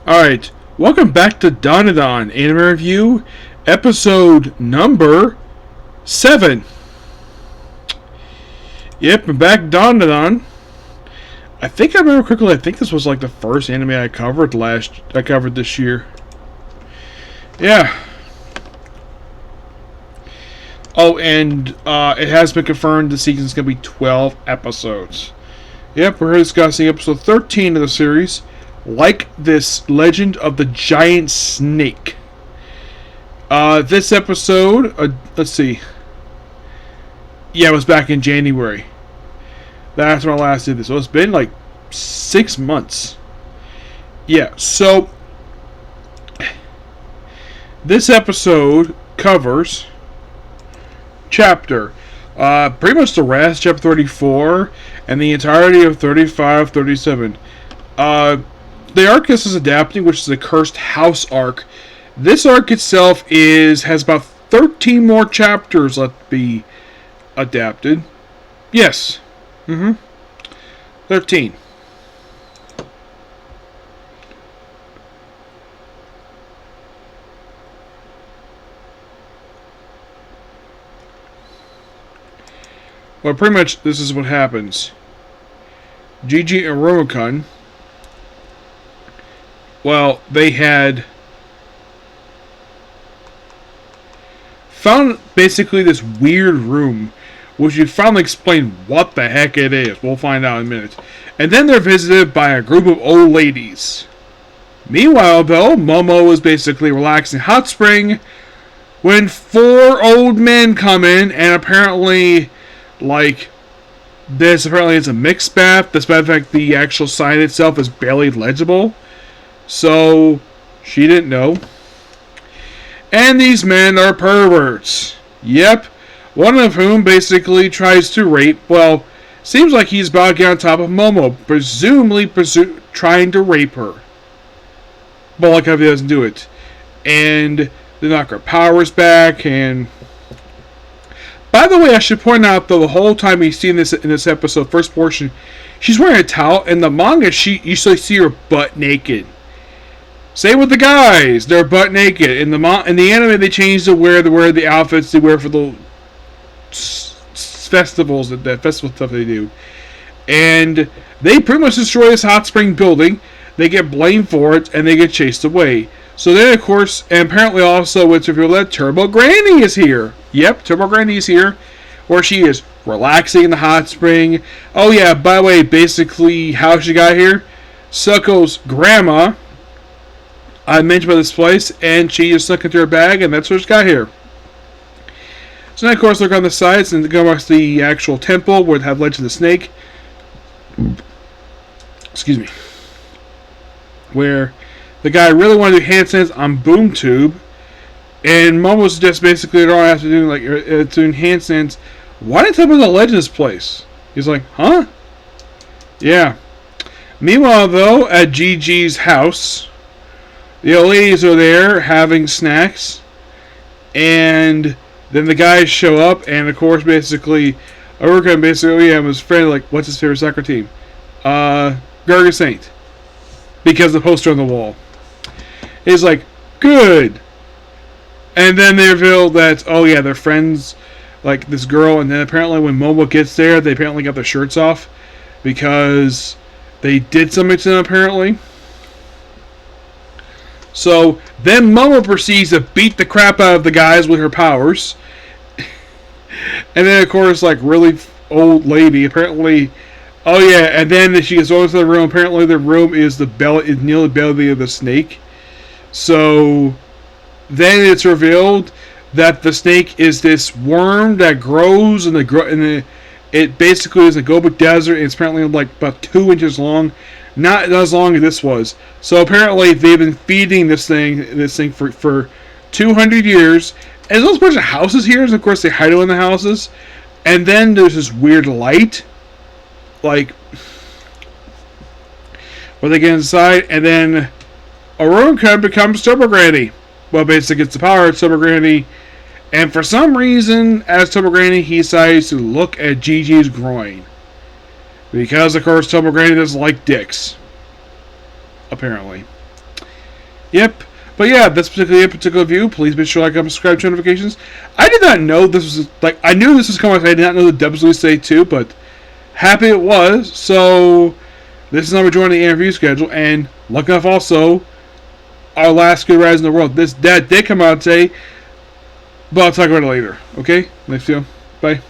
Alright, welcome back to Dandadan Anime Review, episode number 7. Yep, I'm back Dandadan. I think I remember quickly, I think this was like the first anime I covered this year. Yeah. Oh, and it has been confirmed the season's going to be 12 episodes. Yep, we're discussing episode 13 of the series. Like this Legend of the Giant Snake. This episode, let's see. Yeah, it was back in January. That's when I last did this. So it's been like 6 months. Yeah, so this episode covers chapter, pretty much the rest, chapter 34, and the entirety of 35, 37. The arc this is adapting, which is the Cursed House arc. This arc itself has about 13 more chapters left to be adapted. Yes. 13. Well, pretty much this is what happens. Gigi and Romacon, well, they had found basically this weird room, which you finally explain what the heck it is. We'll find out in a minute. And then they're visited by a group of old ladies. Meanwhile, though, Momo is basically relaxing hot spring when 4 old men come in, and apparently, this apparently is a mixed bath. Despite the fact the actual sign itself is barely legible. So, she didn't know. And these men are perverts. Yep. One of whom basically tries to rape, well, seems like he's about to get on top of Momo, presumably trying to rape her. But like how he doesn't do it. And they knock her powers back, and by the way, I should point out, though, the whole time you see in this episode, first portion, she's wearing a towel. In the manga, you usually see her butt naked. Same with the guys; they're butt naked. In the anime, they changed to wear the outfits they wear for the festivals, the festival stuff they do, and they pretty much destroy this hot spring building. They get blamed for it, and they get chased away. So then, of course, and apparently also it's revealed that Turbo Granny is here. Yep, Turbo Granny is here, where she is relaxing in the hot spring. Oh yeah, by the way, basically how she got here, Succo's grandma, I mentioned about this place, and she just snuck into her bag, and that's what she got here. So then, of course, look on the sides and go back to the actual temple where it had Legend of the Snake. Excuse me. Where the guy really wanted to do handstands on Boom Tube, and Momo suggests basically they're all after doing handstands. Why didn't tell me the Legend of this place? He's like, huh? Yeah. Meanwhile, though, at Gigi's house, the old ladies are there having snacks, and then the guys show up, and of course, basically, Aruka basically, was friend like, what's his favorite soccer team? Garga Saint. Because the poster on the wall. He's like, good. And then they reveal that, oh yeah, they're friends, like this girl, and then apparently when Momo gets there, they apparently got their shirts off, because they did something to them, apparently. So, then Momo proceeds to beat the crap out of the guys with her powers. And then, of course, really old lady, apparently, oh yeah, and then she gets over to the room. Apparently the room is near the belly of the snake. So, then it's revealed that the snake is this worm that grows it basically is a Gobic desert, and it's apparently about 2 inches long. Not as long as this was. So apparently they've been feeding this thing for 200 years. And there's also a bunch of houses here, and of course they hide in the houses. And then there's this weird light, where they get inside, and then Aruka becomes Turbo Granny. Well, basically it's the power of Turbo Granny. And for some reason, as Turbo Granny, he decides to look at Gigi's groin. Because, of course, Turbo Granny doesn't like dicks. Apparently. Yep. But yeah, that's particularly a particular view. Please be sure to like and subscribe to notifications. I did not know this was like I knew this was coming. I did not know the dub was release date too, but happy it was. So this is how we're joining the interview schedule, and lucky enough also our last Good Rise in the World. That did come out today, but I'll talk about it later. Okay, next video. Bye.